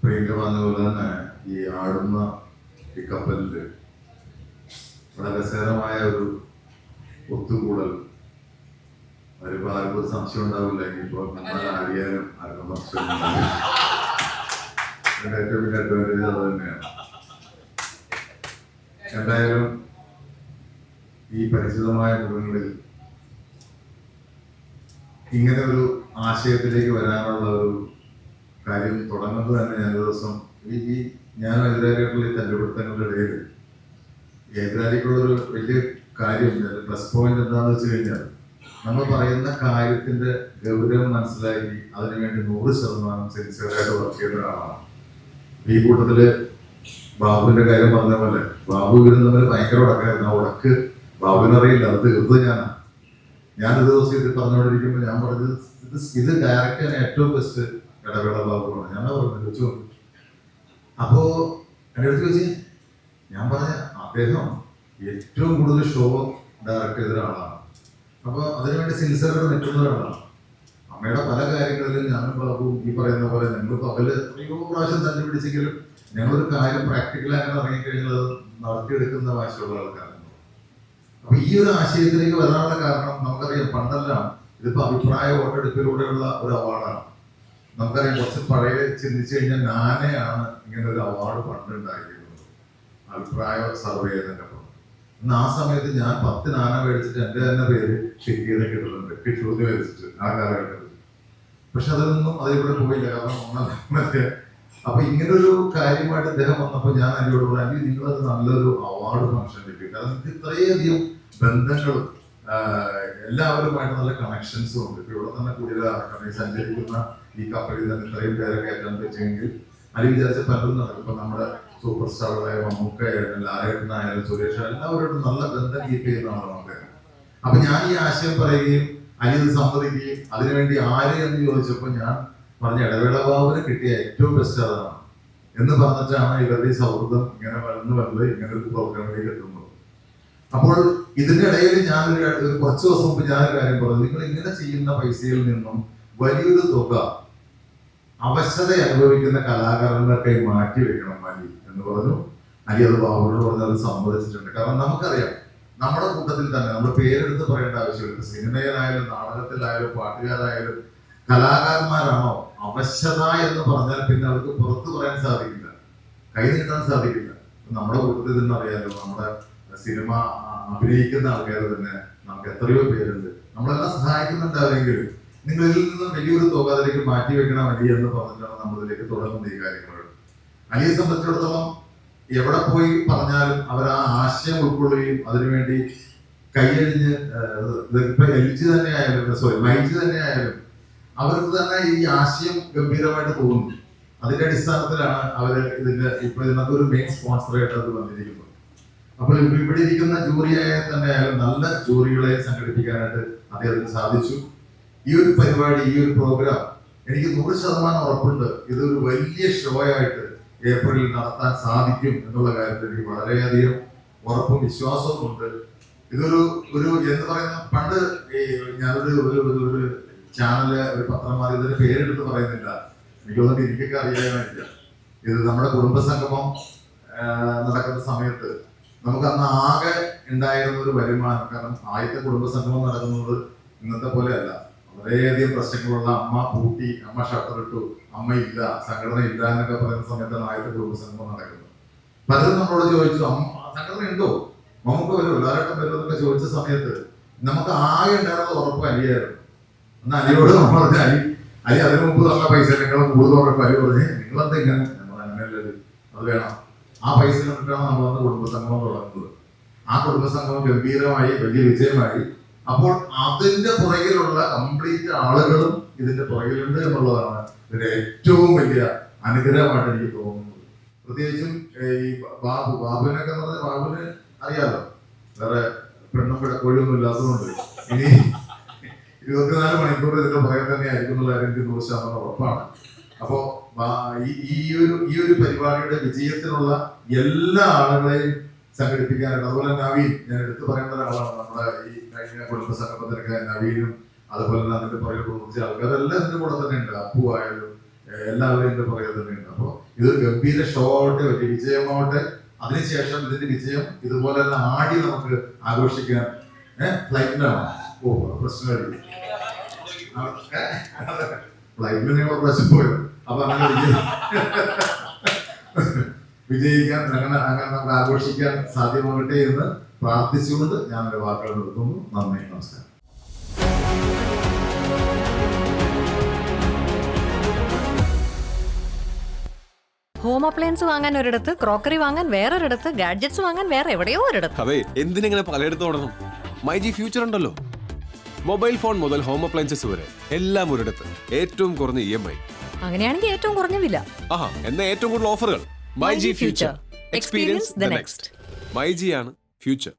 പ്രിയങ്ക പറഞ്ഞ പോലെ തന്നെ ഈ ആടുന്ന ഈ കപ്പലില് വളരെ രസകരമായ ഒരു ഒത്തുകൂടൽ. അതിപ്പോ ആർക്കും ഒരു സംശയം ഉണ്ടാവില്ല. ഇനിയിപ്പോ നമ്മൾ ആടിയാലും ആർക്കും സംശയം ഉണ്ടാവില്ല. ഏറ്റവും വലിയ അഡ്വാൻറ്റേജ് അത് തന്നെയാണ്. എന്തായാലും ഈ പരിചിതമായ മുഖങ്ങളിൽ ഇങ്ങനെ ഒരു ആശയത്തിലേക്ക് വരാനുള്ള ഒരു കാര്യം തുടങ്ങുന്നത് തന്നെ ഞാൻ ദിവസം ഈ ഞാൻ എതിരായിട്ടുള്ള ഈ തല്ലുപിടുത്തങ്ങളുടെ ഇടയിൽ എതിരാളിക്കുള്ളൊരു വലിയ കാര്യം പ്ലസ് പോയിന്റ് എന്താണെന്ന് വെച്ച് കഴിഞ്ഞാൽ നമ്മൾ പറയുന്ന കാര്യത്തിന്റെ ഗൗരവം മനസ്സിലാക്കി അതിനുവേണ്ടി 100% സിൻസിയറായിട്ട് വർക്ക് ചെയ്യുന്ന ഒരാളാണ്. ഈ കൂട്ടത്തില് ബാബുവിന്റെ കാര്യം പറഞ്ഞ പോലെ ബാബു ഇവരും തമ്മിൽ ഭയങ്കര ഉടക്കായിരുന്നു. ആ ഉടക്ക് ബാബുവിനറിയില്ല, അത് തീർത്തത് ഞാനൊരു ദിവസം ഇത് പറഞ്ഞുകൊണ്ടിരിക്കുമ്പോൾ ഞാൻ പറഞ്ഞത് ഇത് ഡയറക്റ്റ് ചെയ്യാൻ ഏറ്റവും ബെസ്റ്റ് ഇടവേള ബാബുവാണ്. ഞാൻ പറഞ്ഞു ചോദിച്ചു. അപ്പോ എൻ്റെ അടുത്ത് ചോദിച്ചു, ഞാൻ പറഞ്ഞ അദ്ദേഹം ഏറ്റവും കൂടുതൽ ഷോ ഡയറക്റ്റ് ചെയ്ത ഒരാളാണ്. അപ്പൊ അതിനുവേണ്ടി സിൻസിയറായിട്ട് നിൽക്കുന്ന ഒരാളാണ്. അമ്മയുടെ പല കാര്യങ്ങളിലും ഞാനും ബാബുവും ഈ പറയുന്ന പോലെ ഞങ്ങൾ പകല് എത്രയോ പ്രാവശ്യം തന്നെ പിടിച്ചെങ്കിലും ഞങ്ങളൊരു കാര്യം പ്രാക്ടിക്കലായി ഇറങ്ങിക്കഴിഞ്ഞാൽ അത് നടത്തിയെടുക്കുന്ന വാശിയുള്ള ആൾക്കാരാണ്. അപ്പൊ ഈ ഒരു ആശയത്തിലേക്ക് വരാനുള്ള കാരണം നമുക്കറിയാം, പണ്ടെല്ലാം ഇതിപ്പോ അഭിപ്രായ വോട്ടെടുപ്പിലൂടെയുള്ള ഒരു അവാർഡാണ്. നമുക്കറിയാം കുറച്ച് പഴയ ചിന്തിച്ചു കഴിഞ്ഞാൽ നാനയാണ് ഇങ്ങനെ ഒരു അവാർഡ് പണ്ട് ഉണ്ടാക്കിയിരുന്നത്, അഭിപ്രായ സർവേ എന്നൊക്കെ പറഞ്ഞു. ഇന്ന് ആ സമയത്ത് ഞാൻ 10 നാന മേടിച്ചിട്ട് എൻ്റെ തന്നെ പേര് ഷിക്കിയൊക്കെ ഇടുന്നുണ്ട്, കിഷൂതി മേടിച്ചിട്ട് ആ കാലഘട്ടത്തിൽ. പക്ഷെ അതിലൊന്നും അതിവിടെ പോയില്ല, കാരണം മറ്റേ അപ്പൊ ഇങ്ങനൊരു കാര്യമായിട്ട് അദ്ദേഹം വന്നപ്പോൾ ഞാൻ അതിനോട് പറഞ്ഞു, നിങ്ങളത് നല്ലൊരു അവാർഡ് ഫംഗ്ഷൻ കിട്ടി. കാരണം നിങ്ങൾക്ക് ഇത്രയധികം ബന്ധങ്ങളും എല്ലാവരുമായിട്ട് നല്ല കണക്ഷൻസും ഉണ്ട്. ഇപ്പൊ ഇവിടെ തന്നെ കൂടുതൽ സഞ്ചരിക്കുന്ന ഈ കപ്പലിൽ തന്നെ ഇത്രയും പേരെ കയറ്റാൻ പറ്റുമെങ്കിൽ അത് വിചാരിച്ച പലരും നടക്കും. ഇപ്പൊ നമ്മുടെ സൂപ്പർ സ്റ്റാറുകളായ മമ്മൂക്കയായാലും ലാലേട്ടനായാലും സുരേഷ് എല്ലാവരോടും നല്ല ബന്ധം കീപ്പ് ചെയ്യുന്നതാണ് നമുക്ക്. അപ്പൊ ഞാൻ ഈ ആശയം പറയുകയും അലി ഇത് സമ്മതിക്കുകയും അതിനുവേണ്ടി ആര് എന്ന് ചോദിച്ചപ്പോൾ ഞാൻ പറഞ്ഞ ഇടവേള ബാബുവിന് കിട്ടിയ ഏറ്റവും ബെസ്റ്റ് അതാണ് എന്ന് പറഞ്ഞിട്ടാണ് ഇവരുടെ സൗഹൃദം ഇങ്ങനെ വന്ന് ഇങ്ങനെ ഒരു പ്രോഗ്രാമിലേക്ക് എത്തുന്നത്. അപ്പോൾ ഇതിന്റെ ഇടയിൽ ഞാനൊരു കുറച്ച് ദിവസം മുമ്പ് ഞാനൊരു കാര്യം പറഞ്ഞു, നിങ്ങൾ ഇങ്ങനെ ചെയ്യുന്ന പൈസയിൽ നിന്നും വലിയൊരു തുക അവശത അനുഭവിക്കുന്ന കലാകാരന്മാർക്കായി മാറ്റി വെക്കണം അലി എന്ന് പറഞ്ഞു. അലി അത് ബാബുവിനോട് പറഞ്ഞ് അത് സമ്മതിച്ചിട്ടുണ്ട്. കാരണം നമുക്കറിയാം, നമ്മുടെ കൂട്ടത്തിൽ തന്നെ നമ്മൾ പേരെടുത്ത് പറയേണ്ട ആവശ്യമില്ല. സിനിമയിലായാലും നാടകത്തിലായാലും പാട്ടുകാരായാലും കലാകാരന്മാരാണോ അവശത എന്ന് പറഞ്ഞാൽ പിന്നെ അവർക്ക് പുറത്തു പറയാൻ സാധിക്കില്ല, കൈ നീട്ടാൻ സാധിക്കില്ല. നമ്മുടെ കൂട്ടത്തിൽ തന്നെ അറിയാലോ, നമ്മുടെ സിനിമ അഭിനയിക്കുന്ന ആൾക്കാർ തന്നെ നമുക്ക് എത്രയോ പേരുണ്ട്. നമ്മളെല്ലാം സഹായിക്കുന്നുണ്ടാവെങ്കിലും നിങ്ങൾ ഇതിൽ നിന്നും വലിയൊരു തുക അതിലേക്ക് മാറ്റി വെക്കണം അലി എന്ന് പറഞ്ഞിട്ടാണ് നമ്മളിതിലേക്ക് തുടങ്ങുന്ന ഈ കാര്യങ്ങൾ. അലിയെ സംബന്ധിച്ചിടത്തോളം എവിടെ പോയി പറഞ്ഞാലും അവർ ആ ആശയം ഉൾക്കൊള്ളുകയും അതിനുവേണ്ടി കൈയഴിഞ്ഞ് ഇപ്പൊ എൽജി തന്നെ ആയാലും മൈജി തന്നെ ആയാലും അവർക്ക് തന്നെ ഈ ആശയം ഗംഭീരമായിട്ട് തോന്നുന്നു. അതിന്റെ അടിസ്ഥാനത്തിലാണ് അവര് ഇപ്പൊ ഇതിനകത്ത് ഒരു മെയിൻ സ്പോൺസറായിട്ട് അത് വന്നിരിക്കുന്നത്. അപ്പോൾ ഇവിടെ ഇരിക്കുന്ന ജൂറിയായ തന്നെ ആയാലും നല്ല ജൂറികളെ സംഘടിപ്പിക്കാനായിട്ട് അദ്ദേഹത്തിന് സാധിച്ചു. ഈ ഒരു പരിപാടി, ഈ ഒരു പ്രോഗ്രാം എനിക്ക് 100% ഉറപ്പുണ്ട് ഇതൊരു വലിയ ഷോ ആയിട്ട് ഏപ്രിലിൽ നടത്താൻ സാധിക്കും എന്നുള്ള കാര്യത്തിൽ എനിക്ക് വളരെയധികം ഉറപ്പും വിശ്വാസവും ഉണ്ട്. ഇതൊരു എന്ന് പറയുന്ന പണ്ട് ഞാനൊരു ചാനല് ഒരു പത്രമാധ്യമത്തിന്റെ പേരെടുത്ത് പറയുന്നില്ല, എനിക്ക് തോന്നുന്നു എനിക്കൊക്കെ അറിയാനായില്ല. ഇത് നമ്മുടെ കുടുംബസംഗമം നടക്കുന്ന സമയത്ത് നമുക്ക് അന്ന് ആകെ ഉണ്ടായിരുന്ന ഒരു വരുമാനം, കാരണം ആദ്യത്തെ കുടുംബസംഗമം നടക്കുന്നത് ഇന്നത്തെ പോലെയല്ല, വളരെയധികം പ്രശ്നങ്ങളുള്ള അമ്മ പൂട്ടി, അമ്മ ഷട്ടറിട്ടു, അമ്മ ഇല്ല, സംഘടന ഇല്ല എന്നൊക്കെ പറയുന്ന സമയത്താണ് ആദ്യത്തെ കുടുംബസംഗമം നടക്കുന്നത്. പലരും നമ്മളോട് ചോദിച്ചു, സംഘടന ഉണ്ടോ, നമുക്ക് വരുമോ, ലാലേട്ടൻ വരുമോ എന്നൊക്കെ ചോദിച്ച സമയത്ത് നമുക്ക് ആകെ ഉണ്ടായിരുന്നത് ഉറപ്പ് അലിയായിരുന്നു. എന്നാൽ അലിയോട് നമ്മൾ പറഞ്ഞ അലി അതിനു മുമ്പ് നല്ല പൈസ ഞങ്ങളും കൂടുതൽ ഉറപ്പ്. അലി പറഞ്ഞ് നിങ്ങളെന്താ ഇങ്ങനെ, നമ്മൾ അങ്ങനെയല്ലത്, അത് വേണം. ആ പൈസ കണ്ടിട്ടാണ് നമ്മൾ അന്ന് കുടുംബസംഗമം തുടങ്ങുന്നത്. ആ കുടുംബസംഗമം ഗംഭീരമായി, വലിയ വിജയമായി. അപ്പോൾ അതിന്റെ പുറകിലുള്ള കംപ്ലീറ്റ് ആളുകളും ഇതിന്റെ പുറകിലുണ്ട് എന്നുള്ളതാണ് ഇതിന്റെ ഏറ്റവും വലിയ അനുഗ്രഹമായിട്ട് എനിക്ക് തോന്നുന്നത്. പ്രത്യേകിച്ചും ഈ ബാബുവിനൊക്കെ പറഞ്ഞാൽ ബാബുവിന് അറിയാലോ, വേറെ പെണ്ണും പിടക്കോഴിയൊന്നും ഇല്ലാത്തതുകൊണ്ട് ഇനി 24 മണിക്കൂർ ഇതിന്റെ പുറകെ തന്നെ ആയിരിക്കും എന്നുള്ള കാര്യം എനിക്ക് 100% ഉറപ്പാണ്. അപ്പോ ഈ ഒരു പരിപാടിയുടെ വിജയത്തിനുള്ള എല്ലാ ആളുകളെയും സംഘടിപ്പിക്കാനായിട്ട്, അതുപോലെ നവീൻ, ഞാൻ എടുത്തു പറയേണ്ട ഒരാളാണ്. നമ്മുടെ ഈ കഴിഞ്ഞ കുടുംബ സംഗമത്തിനൊക്കെ നവീനും അതുപോലെ അതിന്റെ പുറകെ പ്രവർത്തിച്ച ആൾക്കാരെല്ലാം ഇതിന്റെ കൂടെ തന്നെ ഉണ്ട്. അപ്പു ആയാലും എല്ലാവരും ഇതിന്റെ പുറകെ തന്നെ ഉണ്ട്. അപ്പോൾ ഇതൊരു ഗംഭീര ഷോ ആവട്ടെ, വലിയ വിജയമാവട്ടെ. അതിനുശേഷം ഇതിന്റെ വിജയം ഇതുപോലെ തന്നെ ആടി നമുക്ക് ആഘോഷിക്കാൻ ഫ്ലൈറ്റിനാണ്. ഓ പ്രശ്നമായിരിക്കും, ഫ്ലൈറ്റിൽ നിങ്ങൾ പ്രശ്നം പോയത്. അപ്പൊ അങ്ങനെ വിജയിക്കാൻ അങ്ങനെ നമുക്ക് ആഘോഷിക്കാൻ സാധ്യമാകട്ടെ എന്ന് പ്രാർത്ഥിച്ചുകൊണ്ട് ഞാൻ എൻ്റെ വാക്കുകൾ നിർത്തുന്നു. നന്ദി, നമസ്കാരം. ഹോം അപ്ലയൻസ് വാങ്ങാൻ ഒരിടത്ത്, ക്രോക്കറി വാങ്ങാൻ വേറൊരിടത്ത്, ഗാഡ്ജറ്റ്സ് വാങ്ങാൻ വേറെ എവിടെയോ ഒരിടത്ത്. അതെ, എന്തിനെങ്ങനെ പലയിടത്ത് ഓടണം? മൈജി ഫ്യൂച്ചർ ഉണ്ടല്ലോ. മൊബൈൽ ഫോൺ മുതൽ ഹോം അപ്ലയൻസസ് വരെ എല്ലാം ഒരിടത്ത്, ഏറ്റവും കുറഞ്ഞ EMI. അങ്ങനെയാണെങ്കിൽ ഏറ്റവും കുറഞ്ഞ വില. ആഹാ, എന്നാ ഏറ്റവും കൂടുതൽ ഓഫറുകൾ. MyG future, experience the next. MyG ആണ് ഫ്യൂച്ചർ.